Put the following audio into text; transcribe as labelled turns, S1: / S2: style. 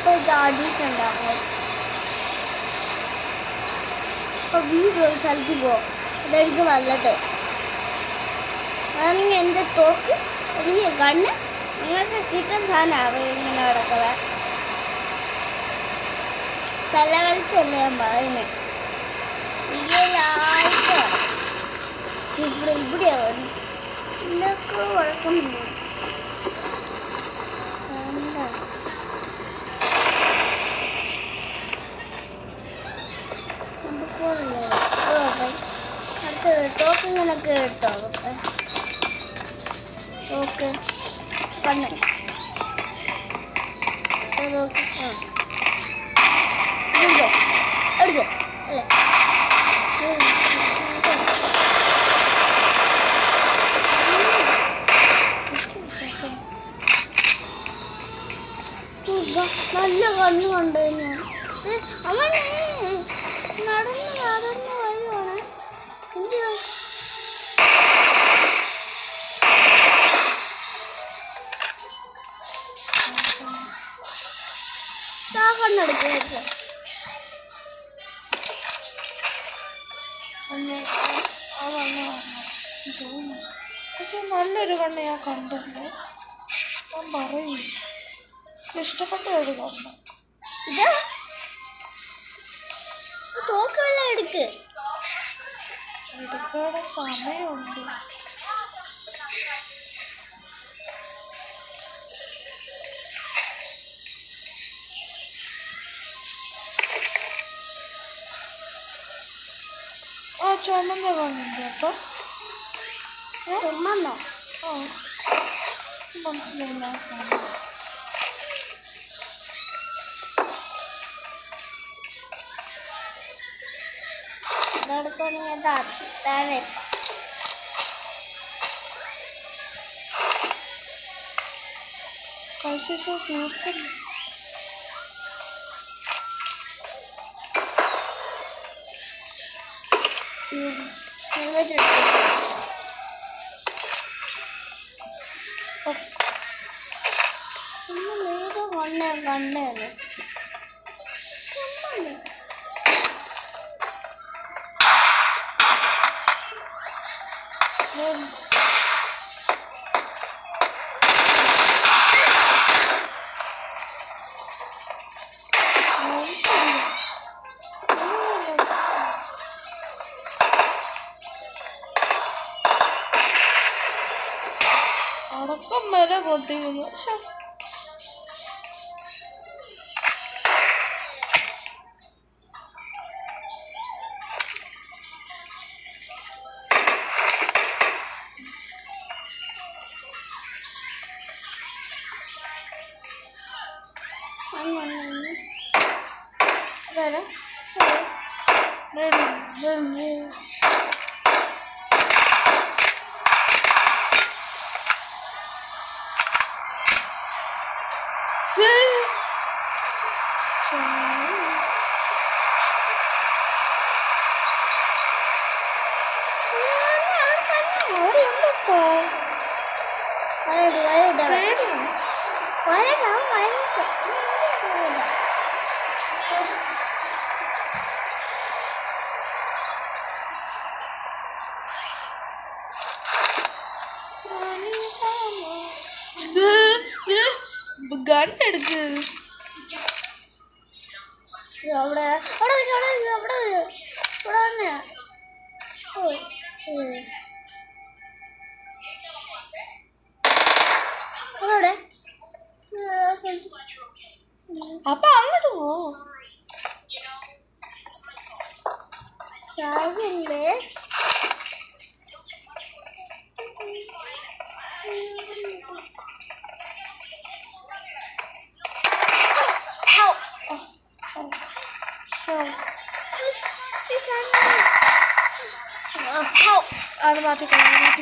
S1: അപ്പോൾ ഇത് ആടിയിട്ടുണ്ടാകും. അപ്പോൾ വീട് ഒരു സ്ഥലത്ത് പോകും. അതായിരിക്കും നല്ലത്. അതാണെങ്കിൽ എൻ്റെ തോക്ക് അല്ലെങ്കിൽ കണ്ണ് നിങ്ങൾക്ക് കിട്ടുന്ന സാധനമാണ് ഇങ്ങനെ കിടക്കുന്നത്. തല വലിച്ചല്ലേ ഞാൻ പറയുന്നത്. റിയലായിട്ട് ഇവിടെയാണ് ഇതൊക്കെ കുഴപ്പമില്ല. അടുത്ത ടോക്ക് ഇങ്ങനെ കേട്ടോ. ടോക്ക് കണ്ണ് എടുക്കോ അല്ലേ? നല്ല കണ്ണ് കണ്ടു ഞാൻ. അവൻ നടന്ന് വരുവാണ്. എന്തിനാ കണ്ണെടുക്കുക?
S2: പക്ഷെ നല്ലൊരു കണ്ണ് ഞാൻ കണ്ടല്ലോ. ഞാൻ പറയും ഇഷ്ടപ്പെട്ട ഒരു കണ്ണ്.
S1: ഇതാ തോക്കുള്ള എടുക്കാനുള്ള
S2: സമയമുണ്ട്. ആ ചുമന്ന കണ്ണുണ്ട്. അപ്പം
S1: ചുമന്നോ?
S2: ആ മനസ്സിലായില്ല ആ സാധനം.
S1: ഇതെടുക്കണെങ്കിൽ
S2: കഴിച്ചു തീർക്കുന്നു.
S1: കണ്ണേന്ന്
S2: അടക്കം വരെ പൊട്ടിക്കുന്നു. ഗണ്ണെടുക്ക്.
S1: അവിടെ
S2: അപ്പൊ അങ്ങോട്ട് പോ.
S1: ചാകില്ലേ?
S2: അത് മാറ്റി